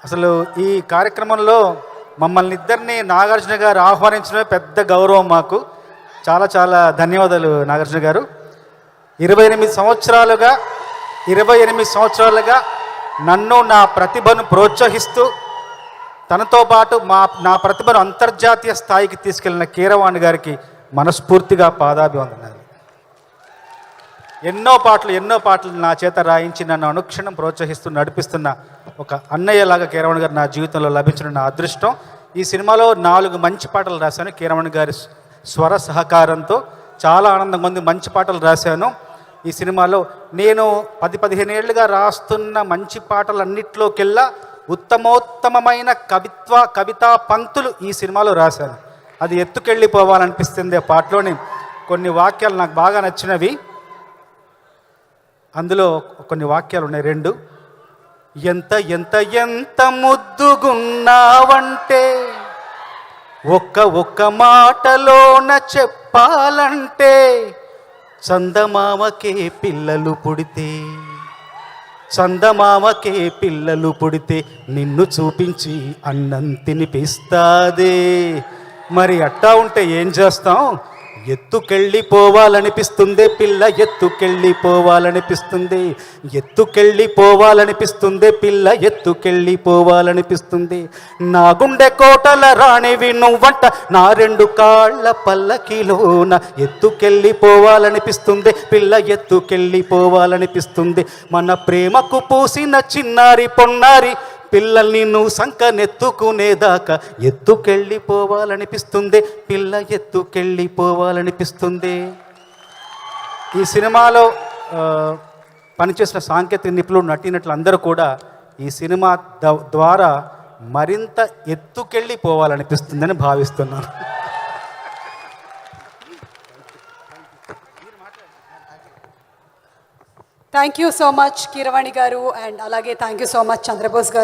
అసలు ఈ కార్యక్రమంలో మమ్మల్ని ఇద్దరిని నాగార్జున గారు ఆహ్వానించడమే పెద్ద గౌరవం మాకు. చాలా చాలా ధన్యవాదాలు నాగార్జున గారు. 28 సంవత్సరాలుగా నన్ను నా ప్రతిభను ప్రోత్సహిస్తూ తనతో పాటు నా ప్రతిభను అంతర్జాతీయ స్థాయికి తీసుకెళ్లిన కీరవాణి గారికి మనస్ఫూర్తిగా పాదాభివందనాలు. ఎన్నో పాటలు నా చేత రాయించి నన్ను అనుక్షణం ప్రోత్సహిస్తూ నడిపిస్తున్న ఒక అన్నయ్యలాగా కీరవాణి గారు నా జీవితంలో లభించిన నా అదృష్టం. ఈ సినిమాలో 4 మంచి పాటలు రాశాను కీరవాణి గారి స్వర సహకారంతో. చాలా ఆనందంగా ఉంది. మంచి పాటలు రాశాను ఈ సినిమాలో. నేను 10-15 ఏళ్ళుగా రాస్తున్న మంచి పాటలన్నిట్లోకెల్లా ఉత్తమోత్తమైన కవితా పంక్తులు ఈ సినిమాలో రాశాను. అది ఎత్తుకెళ్ళిపోవాలనిపిస్తుంది. ఆ పాటలోని కొన్ని వాక్యాలు నాకు బాగా నచ్చినవి. అందులో కొన్ని వాక్యాలు ఉన్నాయి 2. ఎంత ఎంత ఎంత ముద్దుగున్నావంటే ఒక్క మాటలోన చెప్పాలంటే చందమామకే పిల్లలు పుడితే నిన్ను చూపించి అన్నం తినిపిస్తాదే. మరి అట్టా ఉంటే ఏం చేస్తాం? ఎత్తుకెళ్ళిపోవాలనిపిస్తుంది పిల్ల, ఎత్తుకెళ్ళిపోవాలనిపిస్తుంది. నా గుండె కోటల రాణివి నువ్వంట, నా 2 కాళ్ళ పల్లకిలోన ఎత్తుకెళ్ళిపోవాలనిపిస్తుంది పిల్ల, ఎత్తుకెళ్ళిపోవాలనిపిస్తుంది. మన ప్రేమకు పూసిన చిన్నారి పొన్నారి పిల్లల్ని నువ్వు సంకనెత్తుకునేదాకా ఎత్తుకెళ్ళిపోవాలనిపిస్తుంది పిల్ల, ఎత్తుకెళ్ళిపోవాలనిపిస్తుంది. ఈ సినిమాలో పనిచేసిన సాంకేతిక నిపుణులు, నటీనటులు అందరూ కూడా ఈ సినిమా ద్వారా మరింత ఎత్తుకెళ్ళిపోవాలనిపిస్తుందని భావిస్తున్నాను. Thank you so much Keeravani గారు, అండ్ అలాగే thank you so much Chandrabose గారు.